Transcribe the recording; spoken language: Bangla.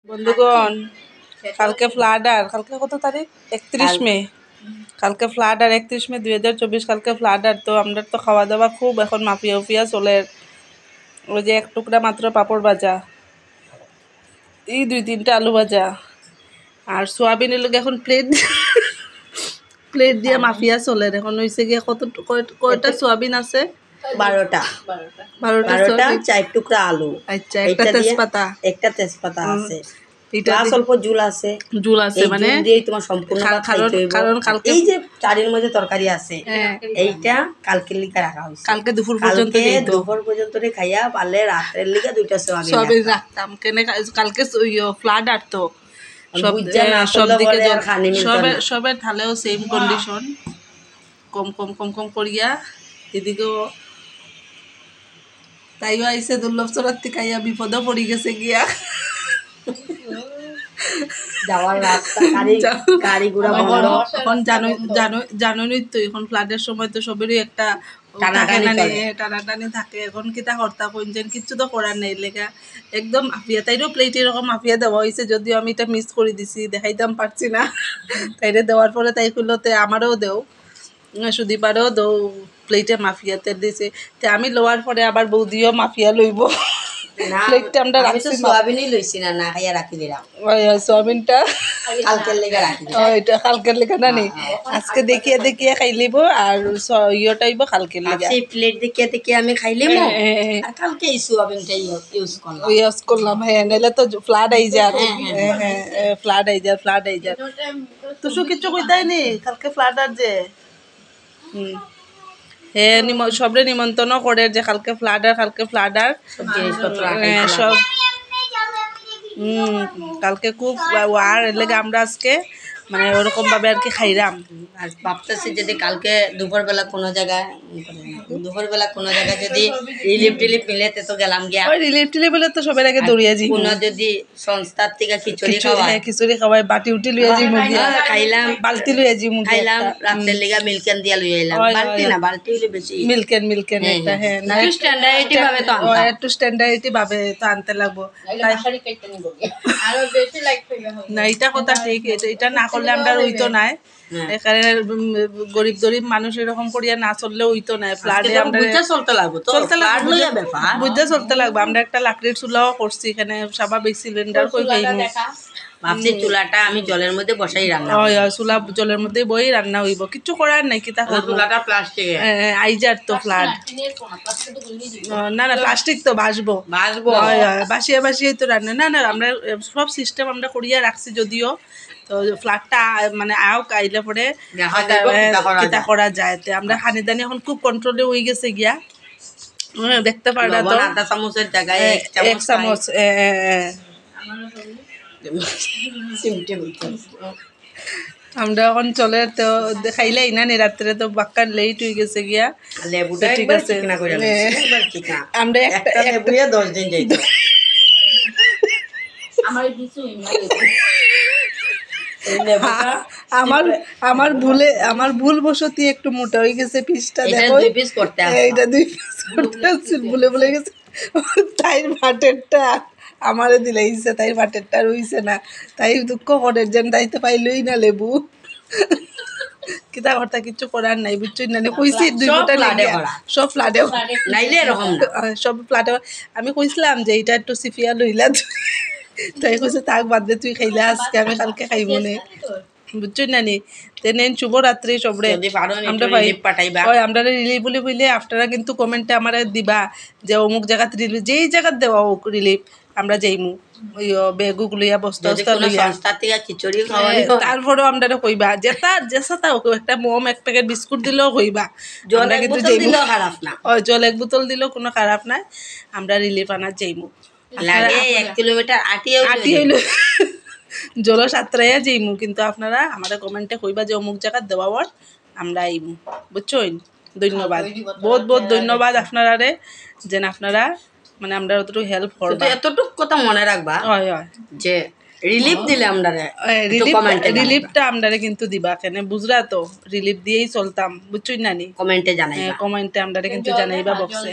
বন্ধুগণ, কালকে ফ্লাড আর কালকে কত তারিখ? 31 মে। কালকে ফ্লাড আর 31 মে 2024 কালকে ফ্লাড আর। তো আমরা তো খাওয়া দাওয়া খুব এখন মাফিয়া উফিয়া চলে। ওই যে এক টুকরা মাত্র পাপড় ভাজা, এই 2-3টা আলু ভাজা আর সোয়াবিনের লোক এখন প্লেট দিয়ে মাফিয়া চলে। এখন হয়েছে গিয়ে কয়টা সোয়াবিন আছে? 12টা 4 টুকরা আলু। আচ্ছা, একটা তেজপাতা আছে, প্লাস অল্প ঝুল আছে মানে তোমার সম্পূর্ণ কারণ কালকে এই যে চারির মধ্যে তরকারি আছে, এইটা কালকের লিগা রাখা হয়েছে। কালকে দুপুর পর্যন্ত খাইয়া পারলে রাতের লিগা 2টা সোয়াবিন রাখতাম কেন কালকে ফ্লাড আর তো সব দিকে সবের ঢালেও সেম কন্ডিশন, কম কম কম কম করিয়া এদিকেও তাইও আইসে দুর্লভ চরাত্তি খাইয়া বিপদও পড়ি গেছে গিয়া যাওয়ার রাস্তা গাড়ি ঘোড়া বন্ধ। এখন জানোই তো এখন ফ্লাডের সময় তো সবেরই একটা টানাটানি থাকে। এখন কিতা কর্তা কইছেন কিচ্ছু তো করার নেই লেগা একদম মাফিয়া। তাইরও প্লেট এরকম মাফিয়া দেওয়া হয়েছে, যদিও আমি এটা মিস করে দিছি, দেখাইতাম পারছি না। তাইরে দেওয়ার পরে তাই কইলতে আমারও দেও, সুদীপারও দেও প্লেটে মাফিয়াতে দিছে। তে আমি লওয়ার পরে আবার বৌদিও মাফিয়া লইব। প্লেটটা আমরা রাখছি, সোয়াবিনই লইছি না খাইয়া রাখি দিলাম। সোয়াবিনটা কালকের লেগে রাখি দিলাম। এটা কালকের লেগে না নি, আজকে দেখিয়ে খাই লিব আর ইয়েটাইব কালকের লেগে। সেই প্লেট দেখিয়ে আমি খাই লিব আর কালকে এই সোয়াবিনটা ইউজ করলাম। হ্যাঁ, নাইলে তো ফ্লাড আই যায়। হ্যাঁ, ফ্লাড আই যায়। তো কিছু কইতাই নি কালকে ফ্লাড আর যে হ্যাঁ সবরে নিমন্ত্রণ করে যে কালকে ফ্লাড আর সব কালকে খুব আর লেগে আমরা আজকে মানে ওরকম ভাবে আর কি খাইলাম। আর ভাবতেছি যদি কালকে দুপুরবেলা কোনো জায়গায় যদি রিলিফ মিলে তো গেলাম গিয়া। ওই রিলিফ হলে তো সবার আগে দৌড়িয়ে যাই। কোনো যদি সংস্থার থেকে খিচুড়ি খাওয়াই বাটি উঠি লইয়া যাই, খাইলাম বালতি লইয়া যাই, খাইলাম রাতের লিগা মিল্কেন দিয়া লই আইলাম। বালতি হইলে বেশি মিল্কেন একটা। হ্যাঁ, স্ট্যান্ডার্ডিটি ভাবে তো একটু স্ট্যান্ডার্ডিটি ভাবে তো আনতে লাগবো। না এটা কথা ঠিক, এটা না করলে আমরা হইতো নাই। এখানে গরিব মানুষ এরকম করিয়া না চললে হইতো না। ফ্লাডে আমরা চলতে লাগবে। আমরা একটা লাকড়ির চুলাও করছি এখানে, স্বাভাবিক সিলিন্ডার কই পাইনি। ভাবছি চুলাটা আমি জলের মধ্যে বসাই রান্না। চুলা জলের মধ্যে বই রান্না হইব, কিচ্ছু করার নাই। কিতা চুলাটা প্লাস্টিক আইজার তো ফ্লাড না প্লাস্টিক তো বাসবো বাসিয়ে তো রান্না না আমরা সব সিস্টেম আমরা করিয়া রাখছি। যদিও তো ফ্লাডটা মানে আইলে পরে কিতা করা যায়। আমরা খানি দানি এখন খুব কন্ট্রোলে হয়ে গেছে গিয়া। দেখতে পারা তো আধা চামচের জায়গায় 1 চামচ। আমরা এখন চলে তো খাইলাই না নি রাত্রে তো বাক্কার লেট হয়ে গেছে গিয়া। লেবুটা ঠিক আছে, আমরা একটা 10 দিন যাইতো। আমার ভুল বসতি একটু মোটা হয়ে গেছে পিসটা। দেখো এইটা 2 পিস করতে ভুলে গেছে। তাই ভাটেরটা আমারে দিলাইছে, তাই ভাটেরটা রইছে না, তাই দুঃখ করে যেন তাইতে পাইলই না লেবু। কিতা করতা কিচ্ছু করার নাই, বুঝছই না। কইছি 2 ফোঁটা সব ফ্লাডে নাইলে এরকম সব ফ্লাডে। আমি কইছিলাম যে এটা একটু সিফিয়া লইলা, তাই কইছে থাক বাদ দে, তুই খাইলা আজকে, আমি কালকে খাইব না, বুঝছই না নি। তেনে শুভরাত্রি সবরে। আমরা রিলিফ বলে বইলে আপনারা কিন্তু কমেন্টে আমার দিবা যে অমুক জায়গাত রিলিফ, যেই জায়গাত দেওয়া হোক রিলিফ আমরা যাইমু। বেগুক লইয়া বস্তা লইয়া তারপরেও আমরা কইবা যেটা হোক, একটা মোম 1 প্যাকেট বিস্কুট দিলেও কইবা। আমরা কিন্তু খারাপ না, জল 1 বোতল দিলেও কোনো খারাপ নাই। আমরা রিলিফ আনার যাইমু। 1 কিলোমিটার আটিয়ে জল সাঁতরাইয়া যাইমু, কিন্তু আপনারা আমাদের কমেন্টে কইবা যে অমুক জায়গা দেওয়ার আমরা আইমু, বুঝছেন। ধন্যবাদ, বহুত ধন্যবাদ আপনারা রে, যেন আপনারা মানে আমরা অতটুকু হেল্প করবা। এতটুকু কথা মনে রাখবা যে রিলিফ দিলে আমরা রিলিফটা আমরা কিন্তু দিবা কেন বুঝরা তো, রিলিফ দিয়েই চলতাম, বুঝছই না নি। কমেন্টে আমরা কিন্তু জানাইবা বক্সে।